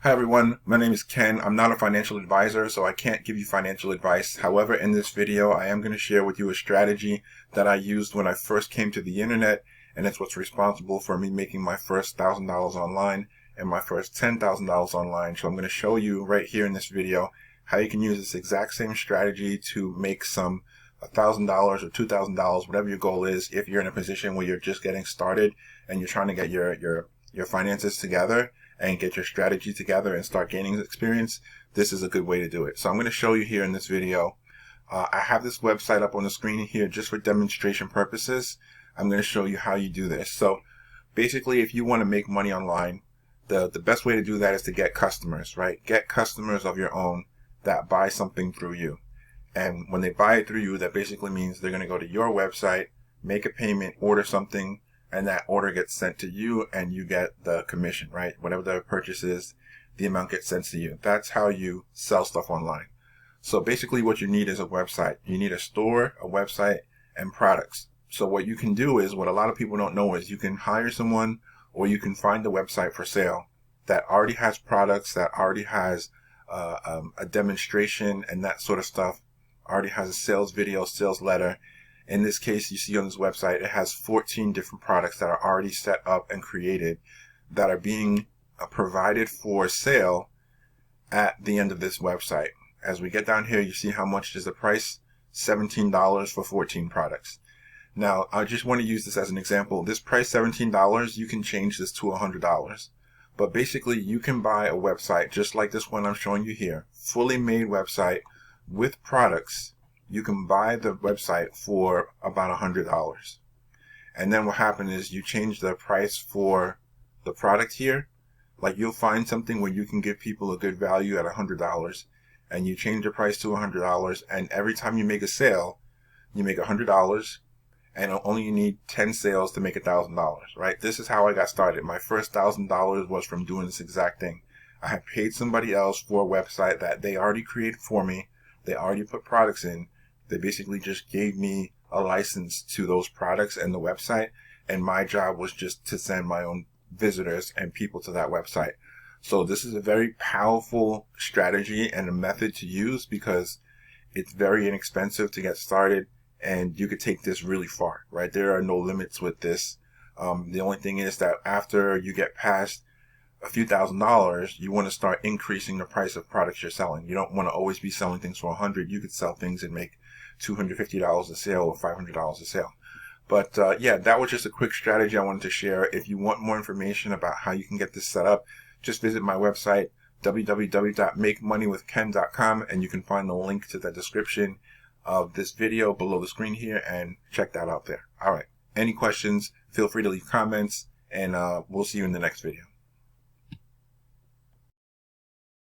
Hi everyone, my name is Ken. I'm not a financial advisor, so I can't give you financial advice. However, in this video, I am going to share with you a strategy that I used when I first came to the internet, and it's what's responsible for me making my first $1,000 online and my first $10,000 online. So I'm going to show you right here in this video how you can use this exact same strategy to make some $1,000 or $2,000, whatever your goal is, if you're in a position where you're just getting started and you're trying to get your finances together and get your strategy together and start gaining experience. This is a good way to do it. So I'm going to show you here in this video. I have this website up on the screen here just for demonstration purposes. I'm going to show you how you do this. So basically, if you want to make money online, the best way to do that is to get customers, right? Get customers of your own that buy something through you. And when they buy it through you, that basically means they're going to go to your website, make a payment, order something, and that order gets sent to you and you get the commission, right? Whatever the purchase is, the amount gets sent to you. That's how you sell stuff online. So basically what you need is a website. You need a store, a website, and products. So what you can do is, what a lot of people don't know is, you can hire someone or you can find a website for sale that already has products, that already has a demonstration and that sort of stuff, already has a sales video, sales letter. In this case, you see on this website, it has 14 different products that are already set up and created that are being provided for sale at the end of this website. As we get down here, you see how much is the price? $17 for 14 products. Now, I just want to use this as an example. This price, $17, you can change this to $100. But basically, you can buy a website just like this one I'm showing you here, fully made website with products. You can buy the website for about $100. And then what happens is you change the price for the product here. Like, you'll find something where you can give people a good value at $100, and you change the price to $100, and every time you make a sale, you make $100, and only you need 10 sales to make $1,000, right? This is how I got started. My first $1,000 was from doing this exact thing. I had paid somebody else for a website that they already created for me. They already put products in. They basically just gave me a license to those products and the website, and my job was just to send my own visitors and people to that website. So this is a very powerful strategy and a method to use because it's very inexpensive to get started, and you could take this really far, right? There are no limits with this. The only thing is that after you get past a few $1,000s, you want to start increasing the price of products you're selling. You don't want to always be selling things for $100. You could sell things and make $250 a sale or $500 a sale. But yeah, that was just a quick strategy I wanted to share. If you want more information about how you can get this set up, just visit my website, www.makemoneywithken.com, and you can find the link to the description of this video below the screen here, and check that out there. All right. Any questions, feel free to leave comments, and we'll see you in the next video.